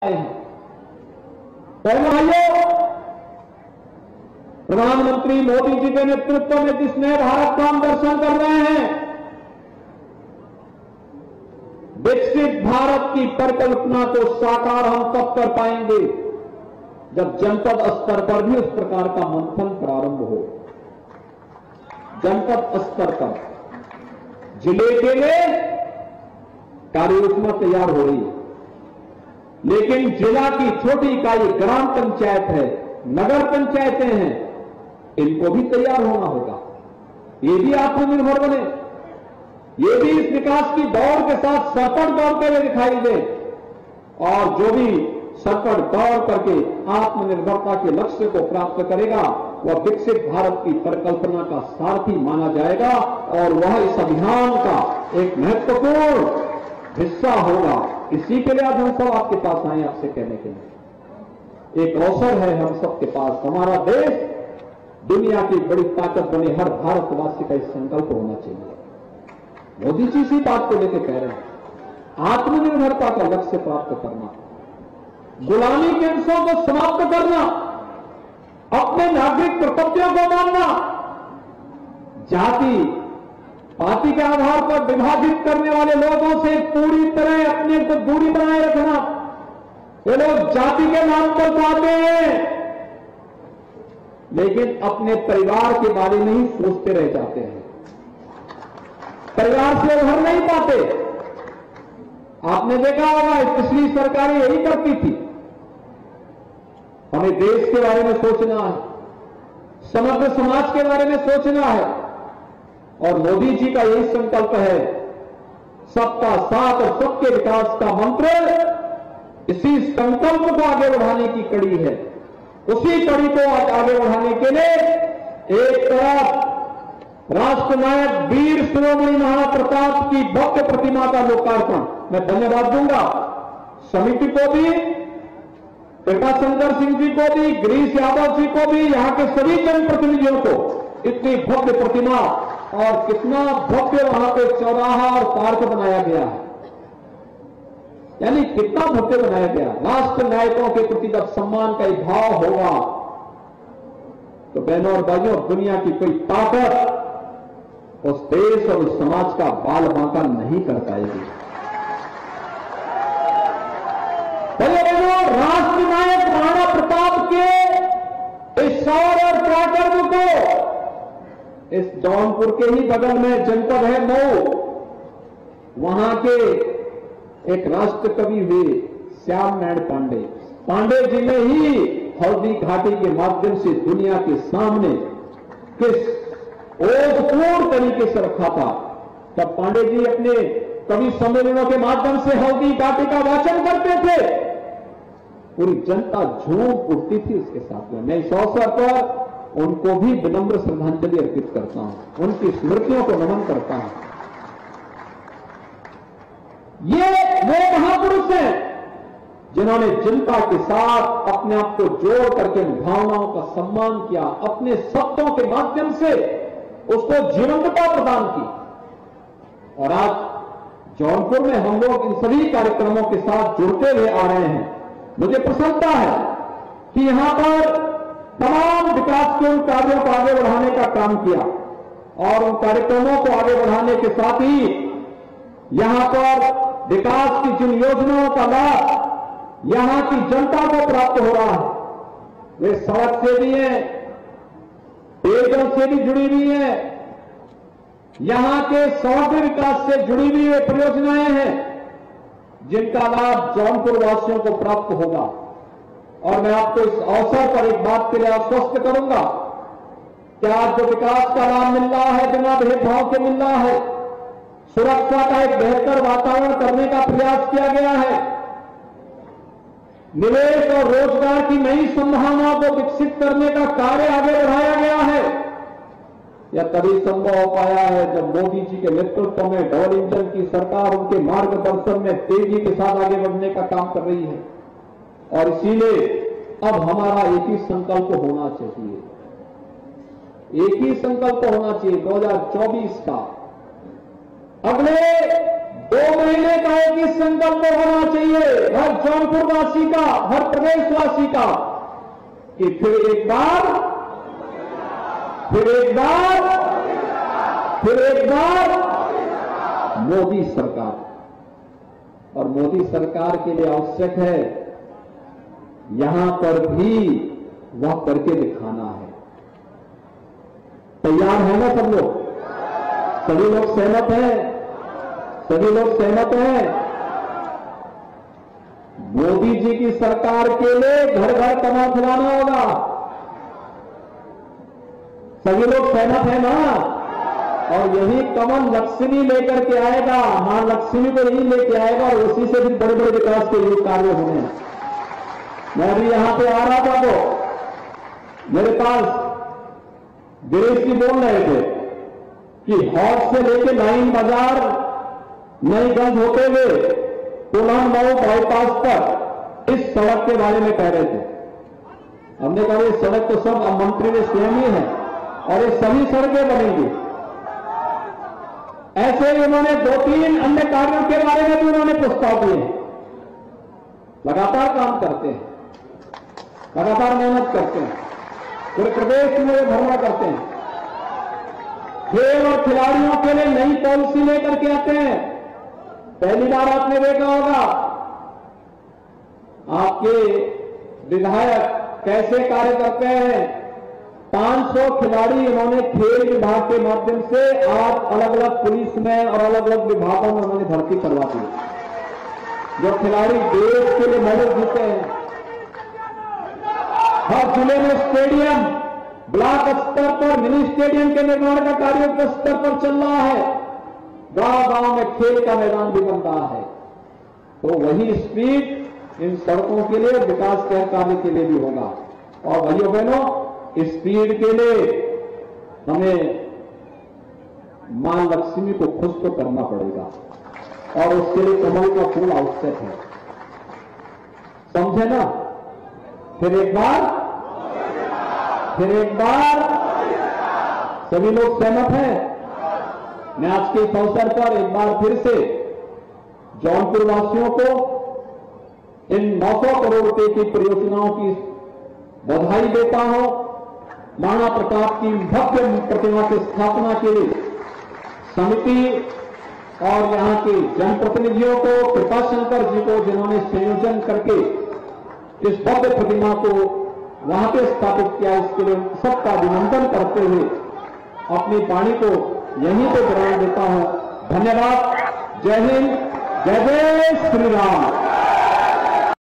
भाइयों, प्रधानमंत्री मोदी जी के नेतृत्व में जिस नए भारत का हम दर्शन कर रहे हैं, विकसित भारत की परिकल्पना को साकार हम तब कर पाएंगे जब जनपद स्तर पर भी उस प्रकार का मंथन प्रारंभ हो। जनपद स्तर पर जिले के लिए कार्ययोजना तैयार हो रही है, लेकिन जिला की छोटी इकाई ग्राम पंचायत है, नगर पंचायतें हैं, इनको भी तैयार होना होगा। ये भी आत्मनिर्भर बने, ये भी इस विकास की दौड़ के साथ सरपट दौड़ते हुए दिखाई दे, और जो भी सरपट दौड़ करके आत्मनिर्भरता के लक्ष्य को प्राप्त करेगा वह विकसित भारत की परिकल्पना का सारथी माना जाएगा, और वह इस अभियान का एक महत्वपूर्ण हिस्सा होगा। इसी के लिए आज हम सब आपके पास आए, आपसे कहने के लिए एक अवसर है हम सबके पास। हमारा देश दुनिया की बड़ी ताकत बने, हर भारतवासी का इस संकल्प होना चाहिए। मोदी जी इसी बात को लेकर कह रहे हैं, आत्मनिर्भरता का लक्ष्य प्राप्त करना, गुलामी के अंशों को समाप्त करना, अपने नागरिक कर्तव्यों को मानना, जाति पार्टी के आधार पर विभाजित करने वाले लोगों से पूरी तरह अपने को दूरी बनाए रखना। ये लोग जाति के नाम पर चाहते हैं, लेकिन अपने परिवार के बारे में ही सोचते रह जाते हैं, परिवार से उभर नहीं पाते। आपने देखा होगा पिछली सरकारें यही करती थी। हमें देश के बारे में सोचना है, समग्र समाज के बारे में सोचना है, और मोदी जी का यही संकल्प है, सबका साथ और सबके विकास का मंत्र इसी संकल्प को आगे बढ़ाने की कड़ी है। उसी कड़ी को आगे बढ़ाने के लिए एक तरफ राष्ट्रनायक वीर शिरोमणि महाप्रताप की भव्य प्रतिमा का लोकार्पण, मैं धन्यवाद दूंगा समिति को भी, प्रकाशशंकर सिंह जी को भी, गिरीश यादव जी को भी, यहां के सभी जनप्रतिनिधियों को। इतनी भव्य प्रतिमा और कितना भव्य वहां पे चौराहा और पार्क बनाया गया है, यानी कितना भव्य बनाया गया। राष्ट्र नायकों के प्रति जब सम्मान का एक भाव होगा तो बहनों और भाइयों, दुनिया की कोई ताकत उस देश और उस समाज का बाल बांका नहीं कर पाएगी। राष्ट्र नायक महाराणा प्रताप के इस शौर्य और पराक्रम को इस जौनपुर के ही बगल में जनपद है मऊ, वहां के एक राष्ट्र कवि हुए श्याम नारायण पांडे जी ने ही हल्दी घाटी के माध्यम से दुनिया के सामने किस ओजपूर्ण तरीके से रखा था। तब पांडे जी अपने कवि सम्मेलनों के माध्यम से हल्दी घाटी का वाचन करते थे, पूरी जनता झूम उठती थी उसके साथ में। मैं इस अवसर पर उनको भी विनम्र श्रद्धांजलि अर्पित करता हूं, उनकी स्मृतियों को नमन करता हूं। ये वो महापुरुष हैं जिन्होंने जनता के साथ अपने आप को जोड़ करके भावनाओं का सम्मान किया, अपने शब्दों के माध्यम से उसको जीवंतता प्रदान की। और आज जौनपुर में हम लोग इन सभी कार्यक्रमों के साथ जुड़ते हुए आ रहे हैं। मुझे प्रसन्नता है कि यहां पर तमाम विकास के उन कार्यों को आगे बढ़ाने का काम किया, और उन कार्यक्रमों को आगे बढ़ाने के साथ ही यहां पर विकास की जिन योजनाओं का लाभ यहां की जनता को प्राप्त हो रहा है, वे सड़क से भी हैं, पेयजल से भी जुड़ी हुई है, यहां के समग्र विकास से जुड़ी हुई वे परियोजनाएं हैं जिनका लाभ जौनपुर वासियों को प्राप्त होगा। और मैं आपको इस अवसर पर एक बात के लिए आश्वस्त करूंगा कि आज जो विकास का लाभ मिल रहा है बिना भेदभाव के मिल रहा है, सुरक्षा का एक बेहतर वातावरण करने का प्रयास किया गया है, निवेश और रोजगार की नई संभावनाओं को विकसित करने का कार्य आगे बढ़ाया गया है। यह तभी संभव हो पाया है जब मोदी जी के नेतृत्व में डबल इंजन की सरकार उनके मार्गदर्शन में तेजी के साथ आगे बढ़ने का काम कर रही है। और इसीलिए अब हमारा एक ही संकल्प होना चाहिए, एक ही संकल्प होना चाहिए 2024 का। अगले 2 महीने का एक ही संकल्प होना चाहिए हर जौनपुर वासी का, हर प्रदेशवासी का, कि फिर एक बार मोदी सरकार। और मोदी सरकार के लिए आवश्यक है यहां पर भी वह करके दिखाना है। तैयार है ना सब लोग? सभी लोग सहमत हैं? सभी लोग सहमत हैं? मोदी जी की सरकार के लिए घर घर कमल खिलाना होगा। सभी लोग सहमत हैं ना? और यही कमल लक्ष्मी लेकर के आएगा, मां लक्ष्मी को यही लेके आएगा और उसी से भी बड़े बड़े विकास के लिए कार्य होने। मैं भी यहां पे आ रहा था तो मेरे पास गिरीश जी बोल रहे थे कि हॉट से लेके लाइन बाजार नईगंज होते हुए पुनः मऊ बाईपास पर इस सड़क के बारे में कह रहे थे। हमने कहा ये सड़क तो सब मंत्री ने स्वयं ही है और ये सभी सड़कें बनेंगी। ऐसे ही उन्होंने 2-3 अन्य कार्यों के बारे में भी उन्होंने प्रस्ताव दिए। लगातार काम करते हैं, लगातार मेहनत करते हैं, पूरे प्रदेश में भ्रमण करते हैं। खेल और खिलाड़ियों के लिए नई पॉलिसी लेकर के आते हैं। पहली बार आपने देखा होगा आपके विधायक कैसे कार्य करते हैं। 500 खिलाड़ी इन्होंने खेल विभाग के माध्यम से आज अलग अलग पुलिस में और अलग अलग विभागों में उन्होंने भर्ती करवा दी। जो खिलाड़ी देश के लिए मेडल जीते हैं। हर जिले में स्टेडियम, ब्लॉक स्तर पर मिनी स्टेडियम के निर्माण का कार्य युद्ध स्तर पर चल रहा है। गांव-गांव में खेल का मैदान भी बन रहा है। तो वही स्पीड इन सड़कों के लिए, विकास के कार्य के लिए भी होगा। और भाइयों बहनों, इस स्पीड के लिए हमें मां लक्ष्मी को खुश तो करना पड़ेगा और उसके लिए कमल का फूल आवश्यक है। समझे ना? फिर एक बार सभी लोग सहमत हैं? मैं आज के इस अवसर पर एक बार फिर से जौनपुर वासियों को इन 900 करोड़ रुपए की परियोजनाओं की बधाई देता हूं। महाराणा प्रताप की भव्य प्रतिमा की स्थापना के लिए समिति और यहां के जनप्रतिनिधियों को, कृपाशंकर जी को, जिन्होंने संयोजन करके इस भव्य प्रतिमा को वहां पे स्थापित किया, इसके लिए सबका अभिनंदन करते हुए अपनी वाणी को यहीं पे विराम देता हूं। धन्यवाद। जय हिंद, जय जय श्री राम।